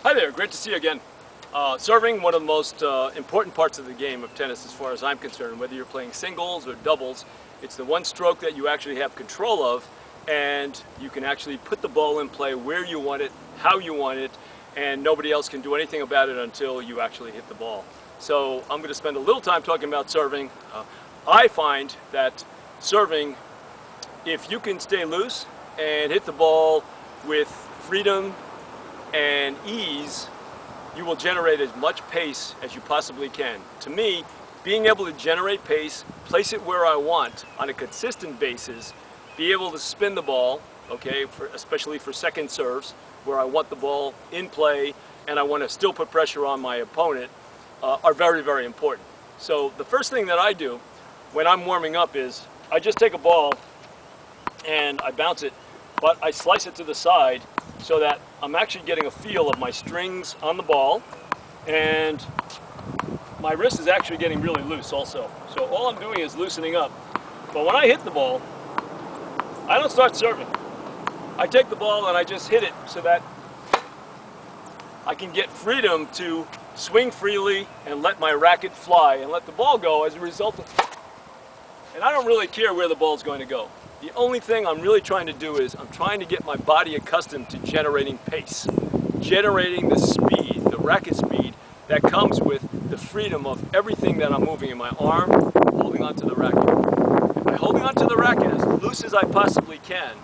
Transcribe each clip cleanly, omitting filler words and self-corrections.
Hi there, great to see you again. Serving, one of the most important parts of the game of tennis as far as I'm concerned. Whether you're playing singles or doubles, it's the one stroke that you actually have control of, and you can actually put the ball in play where you want it, how you want it, and nobody else can do anything about it until you actually hit the ball. So I'm going to spend a little time talking about serving. I find that serving, if you can stay loose and hit the ball with freedom and ease, you will generate as much pace as you possibly can. To me, being able to generate pace, place it where I want on a consistent basis, be able to spin the ball, okay, especially for second serves, where I want the ball in play and I want to still put pressure on my opponent, are very, very important. So the first thing that I do when I'm warming up is I just take a ball and I bounce it, but I slice it to the side so that I'm actually getting a feel of my strings on the ball, and my wrist is actually getting really loose also. So all I'm doing is loosening up. But when I hit the ball, I don't start serving. I take the ball and I just hit it so that I can get freedom to swing freely and let my racket fly and let the ball go as a result of. And I don't really care where the ball's going to go. The only thing I'm really trying to do is I'm trying to get my body accustomed to generating pace, generating the speed, the racket speed that comes with the freedom of everything that I'm moving in my arm, holding onto the racket. And by holding onto the racket as loose as I possibly can,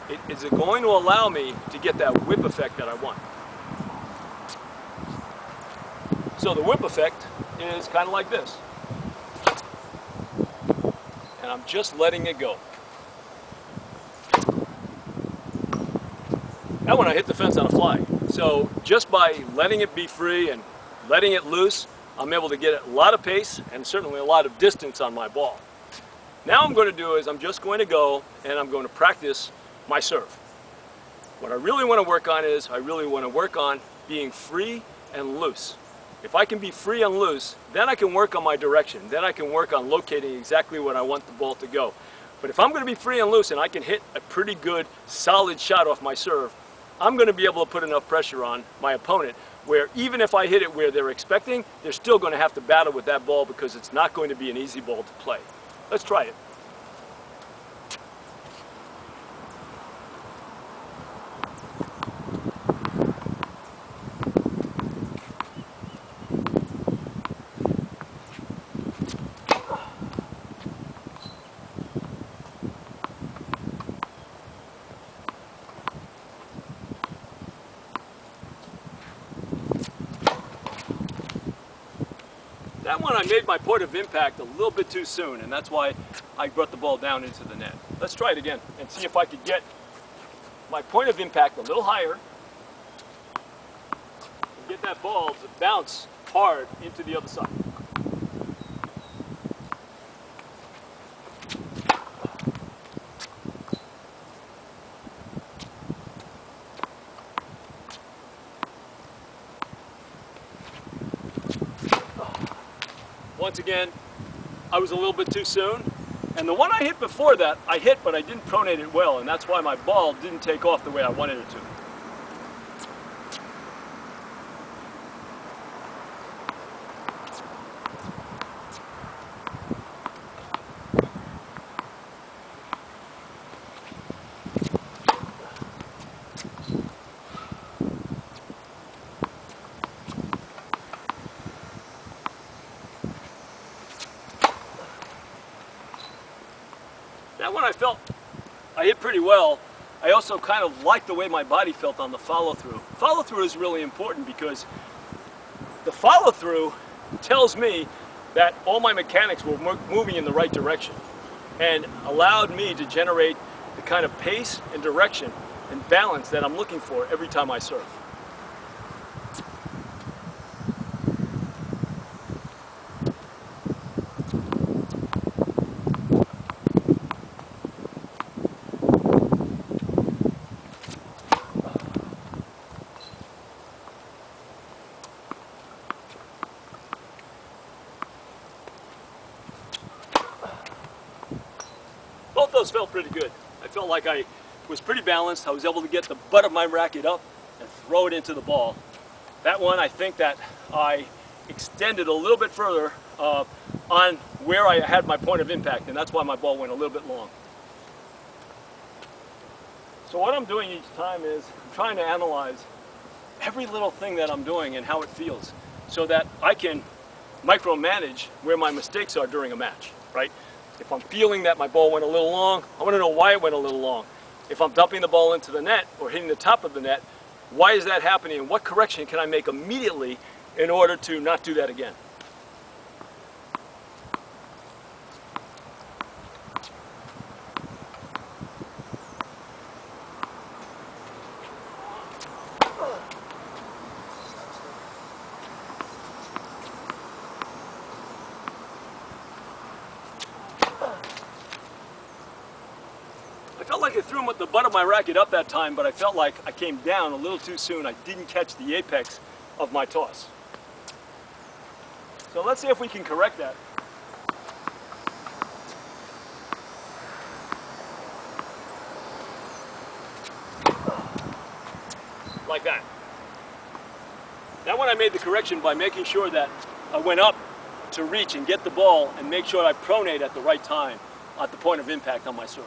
it is going to allow me to get that whip effect that I want. So the whip effect is kind of like this. And I'm just letting it go. Now when I hit the fence on a fly. So just by letting it be free and letting it loose, I'm able to get a lot of pace and certainly a lot of distance on my ball. Now what I'm going to do is I'm just going to go and I'm going to practice my serve. What I really want to work on is I really want to work on being free and loose. If I can be free and loose, then I can work on my direction. Then I can work on locating exactly where I want the ball to go. But if I'm going to be free and loose and I can hit a pretty good solid shot off my serve, I'm going to be able to put enough pressure on my opponent where even if I hit it where they're expecting, they're still going to have to battle with that ball because it's not going to be an easy ball to play. Let's try it. That one I made my point of impact a little bit too soon, and that's why I brought the ball down into the net. Let's try it again and see if I could get my point of impact a little higher and get that ball to bounce hard into the other side. Once again, I was a little bit too soon, and the one I hit before that, I hit but I didn't pronate it well, and that's why my ball didn't take off the way I wanted it to. That one I felt I hit pretty well. I also kind of liked the way my body felt on the follow-through. Follow-through is really important because the follow-through tells me that all my mechanics were moving in the right direction and allowed me to generate the kind of pace and direction and balance that I'm looking for every time I serve. Both those felt pretty good. I felt like I was pretty balanced. I was able to get the butt of my racket up and throw it into the ball. That one, I think that I extended a little bit further on where I had my point of impact, and that's why my ball went a little bit long. So what I'm doing each time is I'm trying to analyze every little thing that I'm doing and how it feels, so that I can micromanage where my mistakes are during a match, right? If I'm feeling that my ball went a little long, I want to know why it went a little long. If I'm dumping the ball into the net or hitting the top of the net, why is that happening, and what correction can I make immediately in order to not do that again? I felt like I threw him with the butt of my racket up that time, but I felt like I came down a little too soon. I didn't catch the apex of my toss. So let's see if we can correct that. Like that. That one I made the correction by making sure that I went up to reach and get the ball and make sure I pronate at the right time at the point of impact on my serve.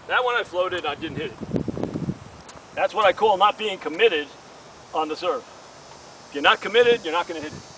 That one I floated, I didn't hit it. That's what I call not being committed on the serve. If you're not committed, you're not going to hit it.